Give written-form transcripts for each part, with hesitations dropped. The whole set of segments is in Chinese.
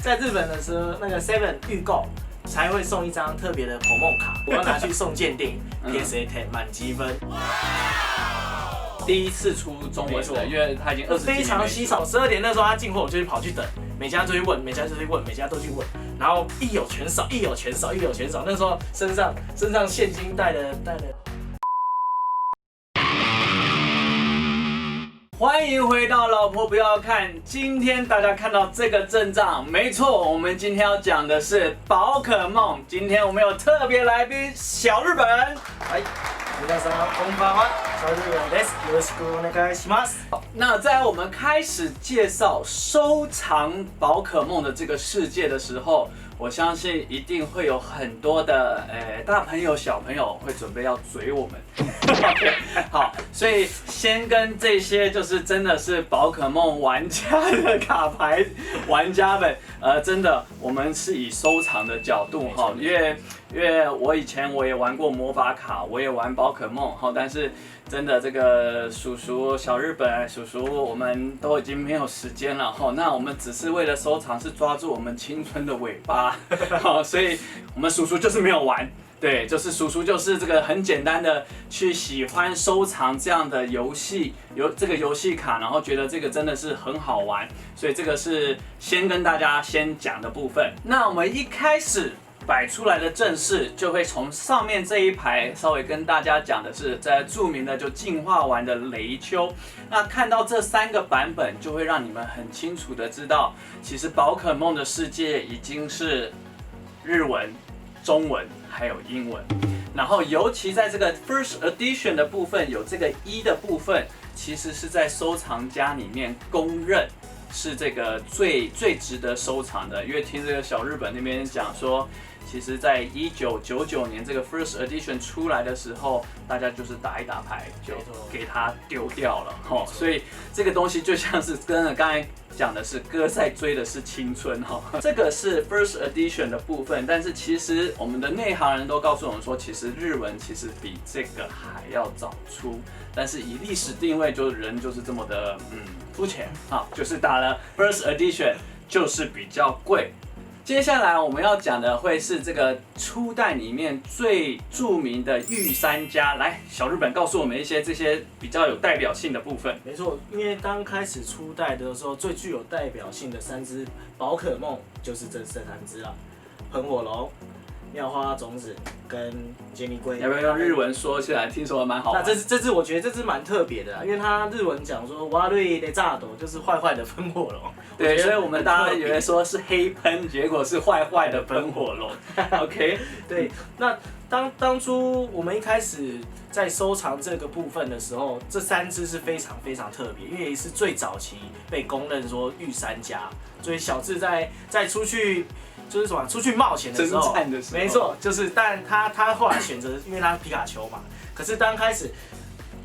在日本的时候，那个 Seven 预购才会送一张特别的 Pokémon 卡，我要拿去送鉴定 PSA 10满积分。第一次出中文的，因为它已经20几年非常稀少。12点那时候他进货，我就跑去等，每家都去问，每家都去问，每家都去问，然后一有全少，一有全少，一有全少。那时候身上现金带了。欢迎回到老婆不要看，今天大家看到这个阵仗，没错，我们今天要讲的是宝可梦。今天我们有特别来宾小日本，哎，皆さんこんばんは、小日本です。よろしくお願いします。那在我们开始介绍收藏宝可梦的这个世界的时候，我相信一定会有很多的大朋友小朋友会准备要追我们。OK， 好，所以先跟这些就是真的是宝可梦玩家的卡牌玩家们，真的我们是以收藏的角度哈，因为我以前我也玩过魔法卡，我也玩宝可梦哈，但是真的这个叔叔小日本叔叔，我们都已经没有时间了哈。那我们只是为了收藏，是抓住我们青春的尾巴，好，所以我们叔叔就是没有玩。对，就是叔叔就是这个很简单的去喜欢收藏这样的游戏，这个游戏卡，然后觉得这个真的是很好玩，所以这个是先跟大家先讲的部分。那我们一开始摆出来的阵势，就会从上面这一排稍微跟大家讲的是，在著名的就进化完的雷丘。那看到这3个版本，就会让你们很清楚的知道，其实宝可梦的世界已经是日文、中文还有英文。然后尤其在这个 First Edition 的部分，有这个1的部分，其实是在收藏家里面公认是这个最值得收藏的。因为听这个小日本那边讲说，其实在1999年这个 First Edition 出来的时候，大家就是打一打牌就给它丢掉了哈，所以这个东西就像是跟刚才讲的是歌在追的是青春哈，这个是 First Edition 的部分，但是其实我们的内行人都告诉我们说，其实日文其实比这个还要早出，但是以历史定位，就是人就是这么的肤浅啊，就是打了 First Edition 就是比较贵。接下来我们要讲的会是这个初代里面最著名的御三家，来，小日本告诉我们一些这些比较有代表性的部分。没错，因为刚开始初代的时候，最具有代表性的3只宝可梦就是这3只啦，喷火龙、妙花种子跟杰尼龟。要不要用日文说起来？听说蛮好玩。那这只我觉得这只蛮特别的啦，因为它日文讲说瓦瑞雷炸斗就是坏坏的喷火龙。对，所以我们大家以为说是黑喷，结果是坏坏的喷火龙。OK， 对，那当初我们一开始在收藏这个部分的时候，这3只是非常非常特别，因为是最早期被公认说御三家，所以小智在出去就是什么出去冒险的时候，征战的时候，没错，就是但他后来选择，因为他是皮卡丘嘛，可是刚开始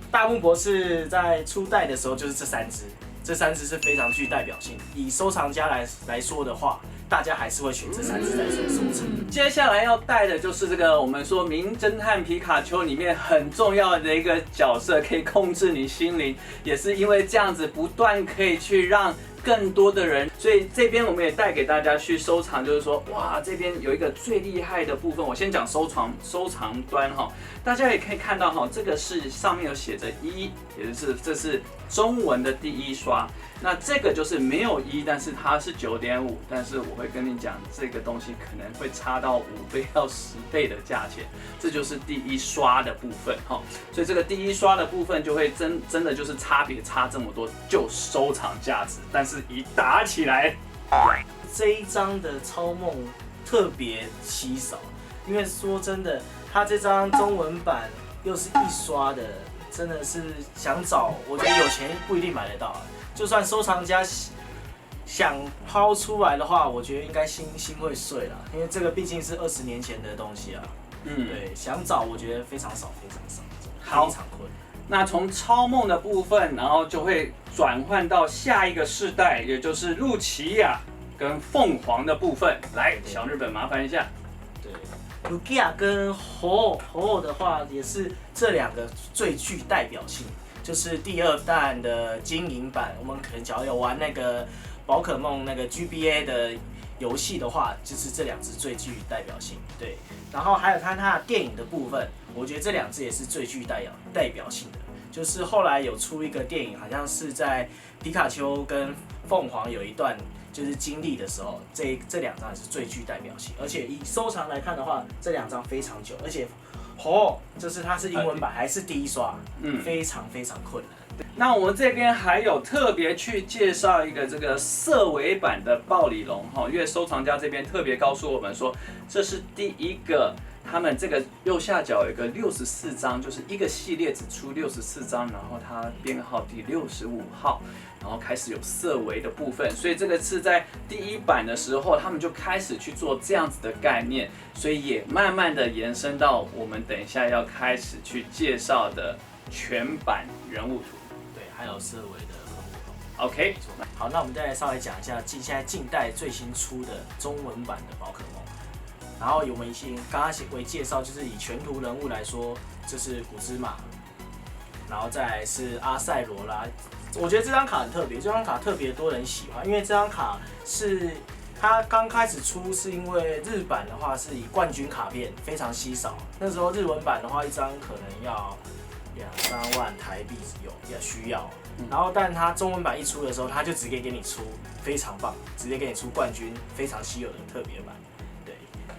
大木博士在初代的时候就是这3只。这3只是非常具代表性，以收藏家来说的话，大家还是会选这3只在收藏。接下来要带的就是这个我们说名侦探皮卡丘里面很重要的一个角色，可以控制你心灵，也是因为这样子不断可以去让更多的人，所以这边我们也带给大家去收藏，就是说，哇，这边有一个最厉害的部分。我先讲收藏端哈，大家也可以看到哈，这个是上面有写着1，也就是这是中文的第1刷。那这个就是没有1，但是它是9.5，但是我会跟你讲，这个东西可能会差到5倍到10倍的价钱，这就是第1刷的部分哈。所以这个第1刷的部分就会真的就是差这么多，就收藏价值，但是一打起来，这一张的超梦特别稀少，因为说真的，它这张中文版又是1刷的，真的是想找，我觉得有钱不一定买得到。就算收藏家想抛出来的话，我觉得应该心会碎啦，因为这个毕竟是20年前的东西啊。对，想找我觉得非常少，非常困。那从超梦的部分，然后就会转换到下一个世代，也就是露琪亚跟凤凰的部分。来，小日本麻烦一下。对，露琪亚跟火偶的话，也是这2个最具代表性。就是第2弹的金银版，我们可能只要有玩那个宝可梦那个 GBA 的游戏的话，就是这2支最具代表性。对，然后还有它的电影的部分，我觉得这2支也是最具代表性的。就是后来有出一个电影，好像是在皮卡丘跟凤凰有一段就是经历的时候，这2张也是最具代表性。而且以收藏来看的话，这2张非常久，而且就是它是英文版还是第一刷，非常非常困难。那我们这边还有特别去介绍一个这个色违版的暴鲤龙哈，因为收藏家这边特别告诉我们说，这是第一个。他们这个右下角有一个64张，就是一个系列只出64张，然后它编号第65号，然后开始有色违的部分，所以这个是在第1版的时候，他们就开始去做这样子的概念，所以也慢慢的延伸到我们等一下要开始去介绍的全版人物图，对，还有色违的喷火龙。OK， 好，那我们再来稍微讲一下现在近代最新出的中文版的宝可梦。然后我们刚刚为介绍，就是以全图人物来说，就是古芝麻，然后再来是阿塞罗拉。我觉得这张卡很特别，这张卡特别多人喜欢，因为这张卡是它刚开始出，是因为日版的话是以冠军卡片非常稀少，那时候日文版的话一张可能要2-3万台币需要。然后，但它中文版一出的时候，它就直接给你出非常棒，直接给你出冠军非常稀有的特别版。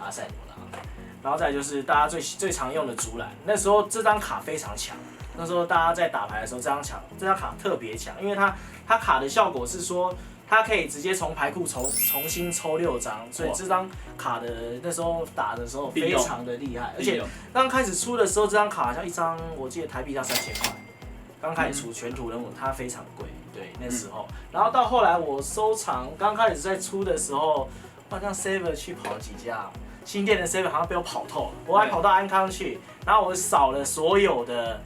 阿塞罗拉，然后再来就是大家最常用的竹篮。那时候这张卡非常强，那时候大家在打牌的时候，这张卡特别强，因为它卡的效果是说，它可以直接从牌库重新抽6张，所以这张卡的那时候打的时候非常的厉害。而且刚开始出的时候，这张卡好像一张我记得台币要3000块，刚开始出全图人物，它非常贵，对那时候。然后到后来我收藏，刚开始在出的时候，好像 Saver 去跑几家。新店的 7 好像被我跑透了，我还跑到安康去，然后我扫了所有的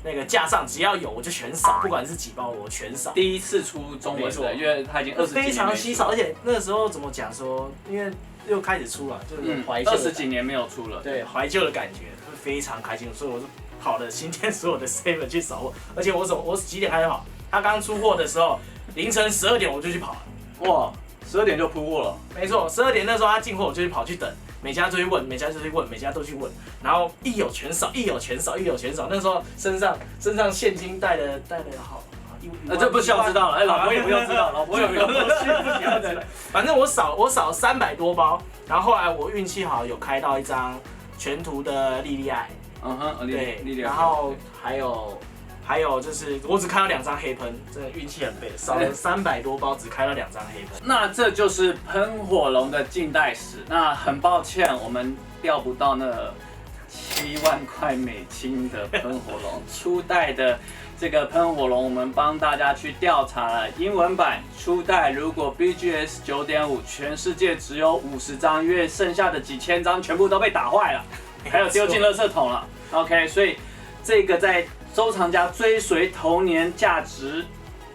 那个架上，只要有我就全扫，不管是几包我全扫。第一次出中文的，因为它已经20几年非常稀少，而且那时候怎么讲说，因为又开始出了，就是怀旧20几年没有出了，对怀旧的感觉，会非常开心，所以我就跑了新店所有的 7 去扫货，而且我几点开始跑？他刚出货的时候，凌晨12点我就去跑了，哇，12点就铺货了，没错，12点那时候他进货我就去跑去等。每家都去问，每家都去问，然后一有全扫。那时候身上现金带了好，这不需要知道了，老婆也不要知道，老婆也不要知道。反正我扫300多包，然后后来我运气好，有开到一张全图的莉莉爱，对，然后还有就是我只开到2张黑喷，真的运气很背，扫了300多包，只开到2张黑喷。那这就是喷火龙的近代史。那很抱歉，我们调不到那7万块美金的喷火龙。初代的这个喷火龙，我们帮大家去调查了英文版初代，如果 BGS 9.5，全世界只有50张，因为剩下的几千张全部都被打坏了，还有丢进垃圾桶了。OK， 所以这个在收藏家追随头年价值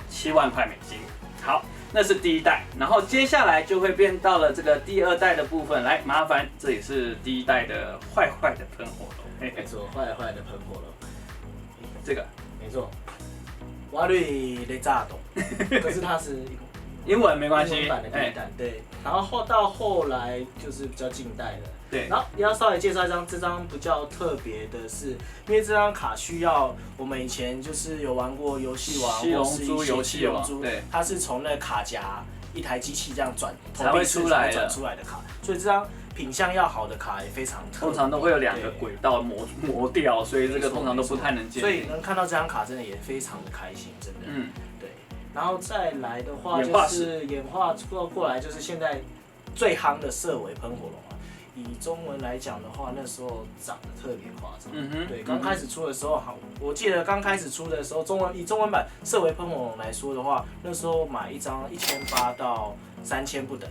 7万块美金。好，那是第1代，然后接下来就会变到了这个第2代的部分。来，麻烦，这也是第1代的坏的喷火龙。没错，坏的喷火龙。这个没错，瓦瑞雷炸斗，可是它是英文没关系，英文版的第1代，对。然后到后来就是比较近代的。对，然后也要稍微介绍这张比较特别的是，因为这张卡需要我们以前就是有玩过游戏王七龙珠游戏王，对，它是从那个卡夹一台机器这样转才会出来的卡，所以这张品相要好的卡也非常特别，通常都会有2个轨道磨掉，所以这个通常都不太能见。所以能看到这张卡真的也非常的开心，真的。对。然后再来的话就是演化过来就是现在最夯的色违喷火龙。以中文来讲的话，那时候长得特别夸张。对，刚开始出的时候，我记得刚开始出的时候，以中文版色违喷火龙来说的话，那时候买一张1800到3000不等。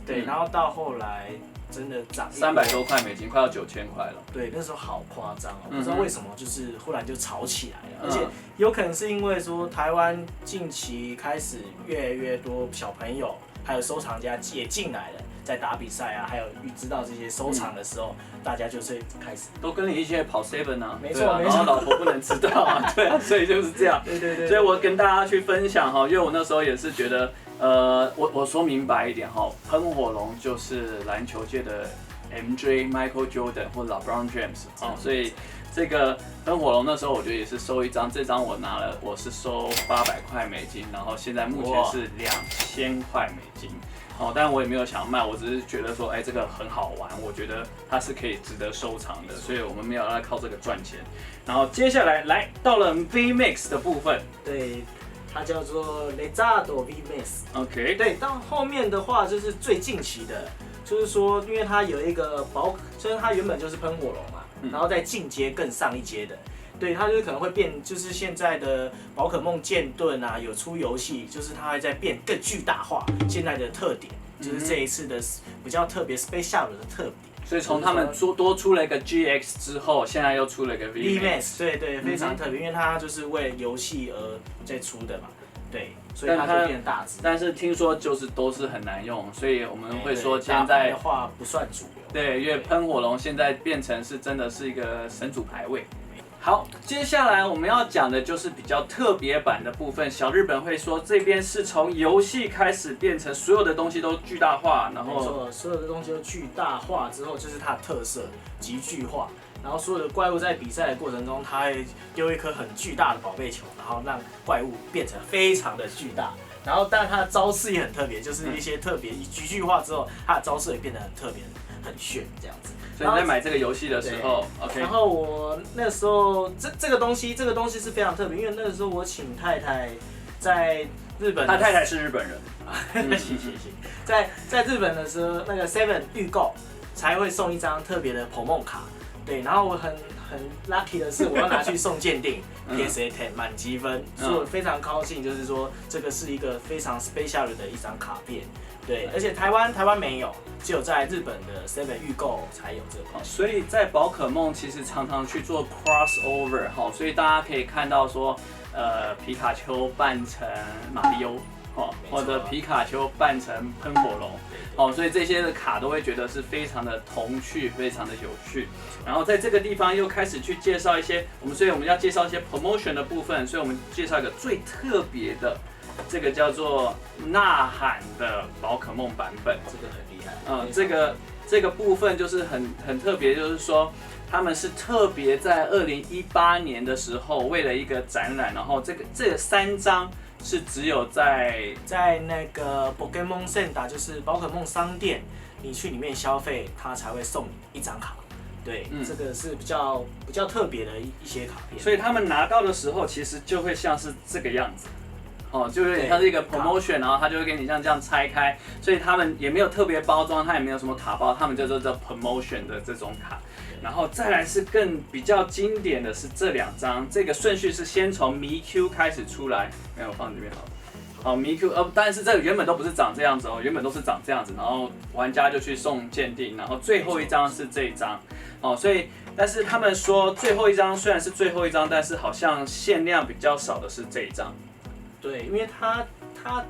对，然后到后来真的涨300多块美金，快要9000块了。对，那时候好夸张哦，不知道为什么，就是忽然就炒起来了，而且有可能是因为说台湾近期开始越来越多小朋友还有收藏家也进来了。在打比赛啊，还有知道这些收藏的时候，大家就是开始都跟你一起跑 7啊，没错，然后老婆不能知道啊，对啊，所以就是这样，对。所以我跟大家去分享哈，因为我那时候也是觉得我说明白一点哈，喷火龙就是篮球界的 MJ Michael Jordan 或 LeBron James 所以这个喷火龙那时候我觉得也是收一张，这张我拿了，我是收$800，然后现在目前是$2000。但我也没有想卖，我只是觉得说，这个很好玩，我觉得它是可以值得收藏的，所以我们没有要靠这个赚钱。然后接下来到了 VMAX 的部分，对，它叫做 Lezardo VMAX。OK， 对，到后面的话就是最近期的，就是说，因为它有一个就是它原本就是喷火龙嘛，然后再进阶更上一阶的。对，它就是可能会变，就是现在的宝可梦剑盾啊，有出游戏，就是它会再变更巨大化。现在的特点就是这一次的比较特别 Special 的特点。所以从他们多出了一个 GX 之后，现在又出了一个 VMAX， 对，非常特别，因为它就是为游戏而在出的嘛。对，所以它就变大只。但是听说就是都是很难用，所以我们会说现在的话不算主流。对，因为喷火龙现在变成是真的是一个神主牌位。好，接下来我们要讲的就是比较特别版的部分。小日本会说这边是从游戏开始变成所有的东西都巨大化，然后没错，所有的东西都巨大化之后，就是它的特色极巨化。然后所有的怪物在比赛的过程中，它会丢一颗很巨大的宝贝球，然后让怪物变成非常的巨大。然后，当然它的招式也很特别，就是一些特别极巨化之后，它的招式也变得很特别、很炫这样子。所以你在买这个游戏的时候 ，OK。然后我那时候这个东西是非常特别，因为那个时候我请太太在日本，他太太是日本人，行，在日本的时候，那个 Seven 预购才会送一张特别的 POMON 卡，对，然后我很 lucky 的是，我要拿去送鉴定PSA 10满积分，所以我非常高兴，就是说这个是一个非常 special 的一张卡片。对，而且台湾没有，只有在日本的 Seven 预购才有这个。所以在宝可梦其实常常去做 crossover 所以大家可以看到说，皮卡丘扮成马里欧，或者皮卡丘扮成喷火龙，所以这些的卡都会觉得是非常的童趣，非常的有趣。然后在这个地方又开始去介绍一些所以我们要介绍一些 promotion 的部分，所以我们介绍一个最特别的。这个叫做呐喊的宝可梦版本，这个很厉害。这个部分就是很特别，就是说他们是特别在2018年的时候为了一个展览，然后这3张是只有在那个 Pokémon Center， 就是宝可梦商店，你去里面消费，它才会送你一张卡。对，这个是比较特别的一些卡片。所以他们拿到的时候，其实就会像是这个样子。就有点像是一个 promotion， 然后他就会给你像这样拆开，所以他们也没有特别包装，他也没有什么卡包，他们叫做 promotion 的这种卡。然后再来是比较经典的是这2张，这个顺序是先从迷 Q 开始出来，没有放这边好。迷 Q， 但是这个原本都不是长这样子原本都是长这样子，然后玩家就去送鉴定，然后最后一张是这一张，所以但是他们说最后一张虽然是最后一张，但是好像限量比较少的是这一张。对，因为他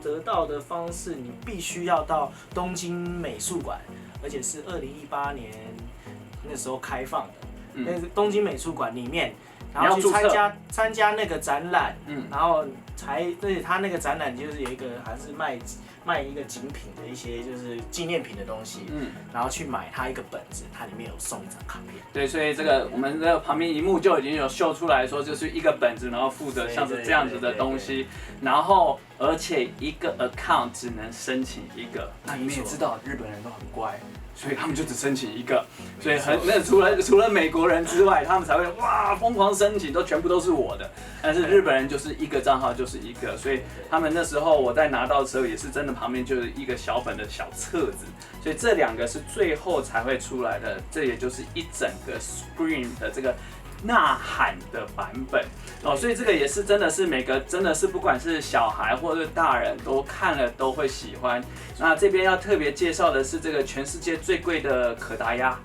得到的方式，你必须要到东京美术馆，而且是2018年那时候开放的，那个东京美术馆里面，然后去参加那个展览，然后而且他那个展览就是有一个还是卖一个精品的一些就是纪念品的东西，然后去买它一个本子，它里面有送一张卡片。对，所以这个我们的旁边荧幕就已经有秀出来说，就是一个本子，然后附着像是这样子的东西，然后而且一个 account 只能申请一个。那你们也知道日本人都很乖。所以他们就只申请一个，所以除了美国人之外，他们才会哇疯狂申请，全部都是我的。但是日本人就是一个账号就是一个，所以他们那时候我在拿到的时候也是真的旁边就是一个小本的小册子，所以这2个是最后才会出来的，这也就是一整个 Scream 的这个呐喊的版本所以这个也是真的是每个真的是不管是小孩或者大人都看了都会喜欢。那这边要特别介绍的是这个全世界最贵的可达鸭，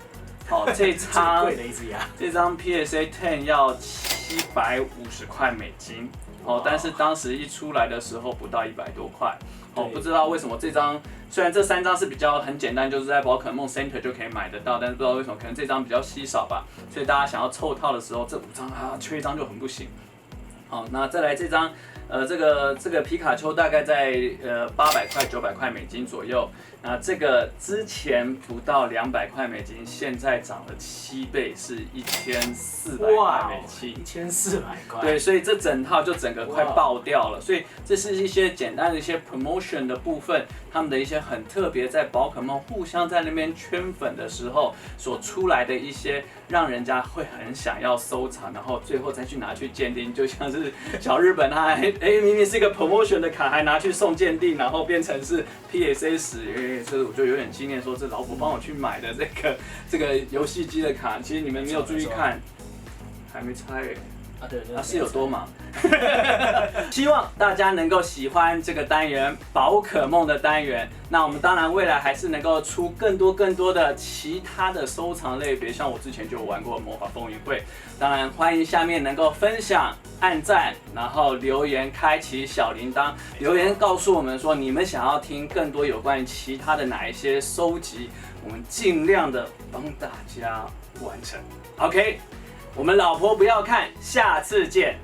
这张最贵的一只鸭，这张 PSA 10要$750，但是当时一出来的时候不到100多块。不知道为什么这张虽然这3张是比较很简单，就是在宝可梦 Center 就可以买得到，但是不知道为什么可能这张比较稀少吧，所以大家想要凑套的时候，这5张缺一张就很不行。那再来这张这个皮卡丘大概在800块900块美金左右。那这个之前不到200块美金，现在涨了7倍，是1400块美金。1400块。对，所以这整套就整个快爆掉了。所以这是一些简单的一些 promotion 的部分，他们的一些很特别，在宝可梦互相在那边圈粉的时候所出来的一些，让人家会很想要收藏，然后最后再去拿去鉴定，就像是小日本他明明是一个 promotion 的卡，还拿去送鉴定，然后变成是 PSA 10。这我就有点纪念，说这老婆帮我去买的这个游戏机的卡，其实你们没有注意看，还没拆耶。对，是有多忙。希望大家能够喜欢这个单元宝可梦的单元。那我们当然未来还是能够出更多的其他的收藏类别，像我之前就有玩过魔法风云会。当然欢迎下面能够分享、按赞，然后留言、开启小铃铛，留言告诉我们说你们想要听更多有关于其他的哪一些收集，我们尽量的帮大家完成。OK。我们老婆不要看，下次见。